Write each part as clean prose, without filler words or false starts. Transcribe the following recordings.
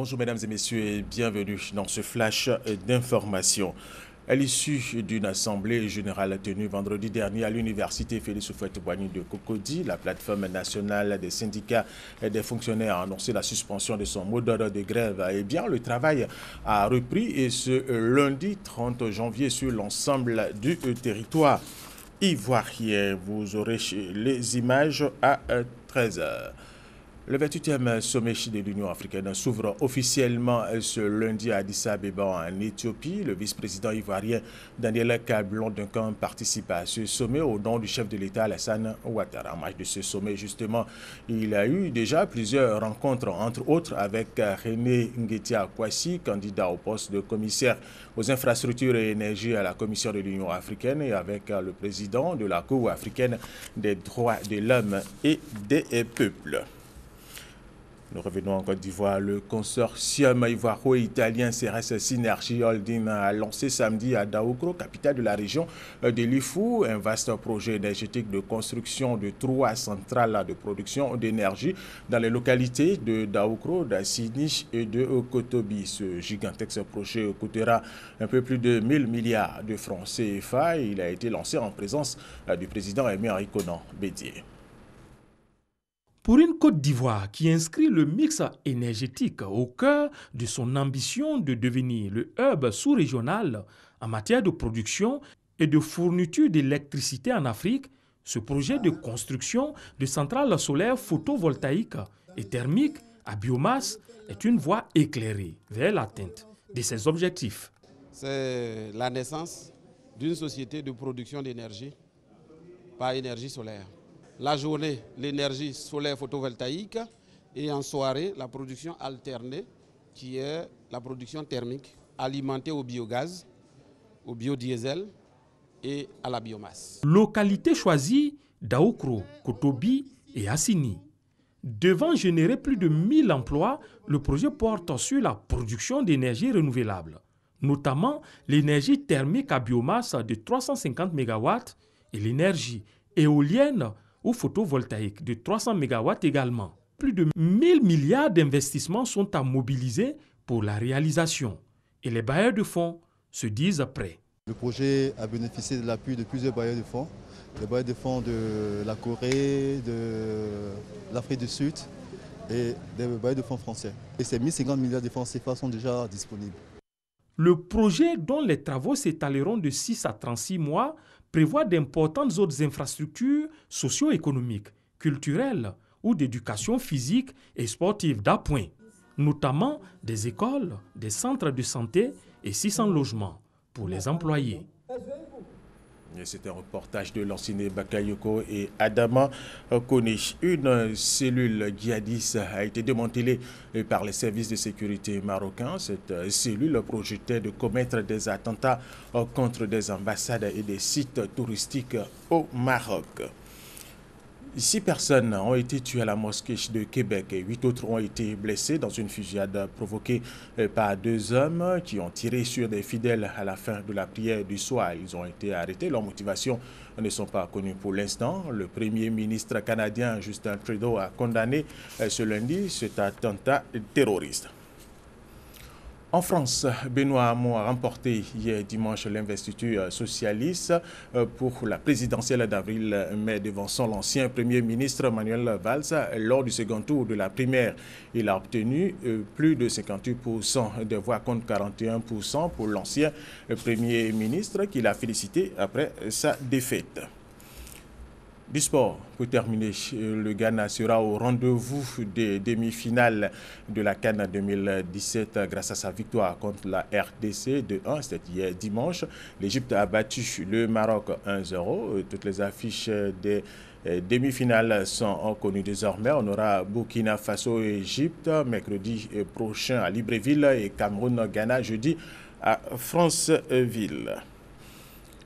Bonjour mesdames et messieurs et bienvenue dans ce flash d'information. À l'issue d'une assemblée générale tenue vendredi dernier à l'université Félix Houphouët-Boigny de Cocody, la plateforme nationale des syndicats et des fonctionnaires a annoncé la suspension de son mot d'ordre de grève. Eh bien, le travail a repris et ce lundi 30 janvier sur l'ensemble du territoire ivoirien. Vous aurez les images à 13h. Le 28e sommet de l'Union africaine s'ouvre officiellement ce lundi à Addis Abeba en Éthiopie. Le vice-président ivoirien Daniel Kablan-Duncan participe à ce sommet au nom du chef de l'État Alassane Ouattara. En marge de ce sommet, justement, il a eu déjà plusieurs rencontres, entre autres avec René Nguetia Kwasi, candidat au poste de commissaire aux infrastructures et énergie à la Commission de l'Union africaine, et avec le président de la Cour africaine des droits de l'homme et des peuples. Nous revenons en Côte d'Ivoire. Le consortium ivoiro-italien CRS Synergy Holding a lancé samedi à Daoukro, capitale de la région de l'Ifou, un vaste projet énergétique de construction de 3 centrales de production d'énergie dans les localités de Daoukro, d'Assini et de Kotobi. Ce gigantesque projet coûtera un peu plus de 1000 milliards de francs CFA. Il a été lancé en présence du président Émir Konan Bédié. Pour une Côte d'Ivoire qui inscrit le mix énergétique au cœur de son ambition de devenir le hub sous-régional en matière de production et de fourniture d'électricité en Afrique, ce projet de construction de centrales solaires photovoltaïques et thermiques à biomasse est une voie éclairée vers l'atteinte de ses objectifs. C'est la naissance d'une société de production d'énergie par énergie solaire. La journée, l'énergie solaire photovoltaïque et en soirée, la production alternée qui est la production thermique alimentée au biogaz, au biodiesel et à la biomasse. Localité choisie, Daoukro, Kotobi et Assini. Devant générer plus de 1000 emplois, le projet porte sur la production d'énergie renouvelable, notamment l'énergie thermique à biomasse de 350 MW et l'énergie éolienne ou photovoltaïque de 300 MW également. Plus de 1000 milliards d'investissements sont à mobiliser pour la réalisation et les bailleurs de fonds se disent prêts. Le projet a bénéficié de l'appui de plusieurs bailleurs de fonds. Les bailleurs de fonds de la Corée, de l'Afrique du Sud et des bailleurs de fonds français. Et ces 1050 milliards de francs CFA sont déjà disponibles. Le projet, dont les travaux s'étaleront de 6 à 36 mois, prévoit d'importantes autres infrastructures socio-économiques, culturelles ou d'éducation physique et sportive d'appoint, notamment des écoles, des centres de santé et 600 logements pour les employés. C'est un reportage de Lanciné Bakayoko et Adama Kone. Une cellule djihadiste a été démantelée par les services de sécurité marocains. Cette cellule projetait de commettre des attentats contre des ambassades et des sites touristiques au Maroc. 6 personnes ont été tuées à la mosquée de Québec et 8 autres ont été blessées dans une fusillade provoquée par 2 hommes qui ont tiré sur des fidèles à la fin de la prière du soir. Ils ont été arrêtés. Leurs motivations ne sont pas connues pour l'instant. Le Premier ministre canadien Justin Trudeau a condamné ce lundi cet attentat terroriste. En France, Benoît Hamon a remporté hier dimanche l'investiture socialiste pour la présidentielle d'avril-mai devançant l'ancien Premier ministre Manuel Valls lors du second tour de la primaire. Il a obtenu plus de 58% des voix contre 41% pour l'ancien Premier ministre qu'il a félicité après sa défaite. Du sport, pour terminer, le Ghana sera au rendez-vous des demi-finales de la CAN 2017 grâce à sa victoire contre la RDC de 1. C'était hier dimanche. L'Égypte a battu le Maroc 1-0. Toutes les affiches des demi-finales sont connues désormais. On aura Burkina Faso et Égypte mercredi prochain à Libreville et Cameroun-Ghana jeudi à Franceville.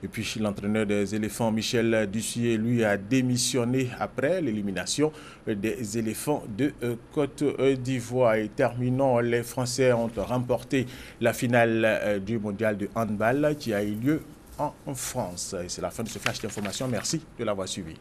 Et puis l'entraîneur des éléphants, Michel Dussier, lui a démissionné après l'élimination des éléphants de Côte d'Ivoire. Et terminons, les Français ont remporté la finale du mondial de handball qui a eu lieu en France. Et c'est la fin de ce flash d'information. Merci de l'avoir suivi.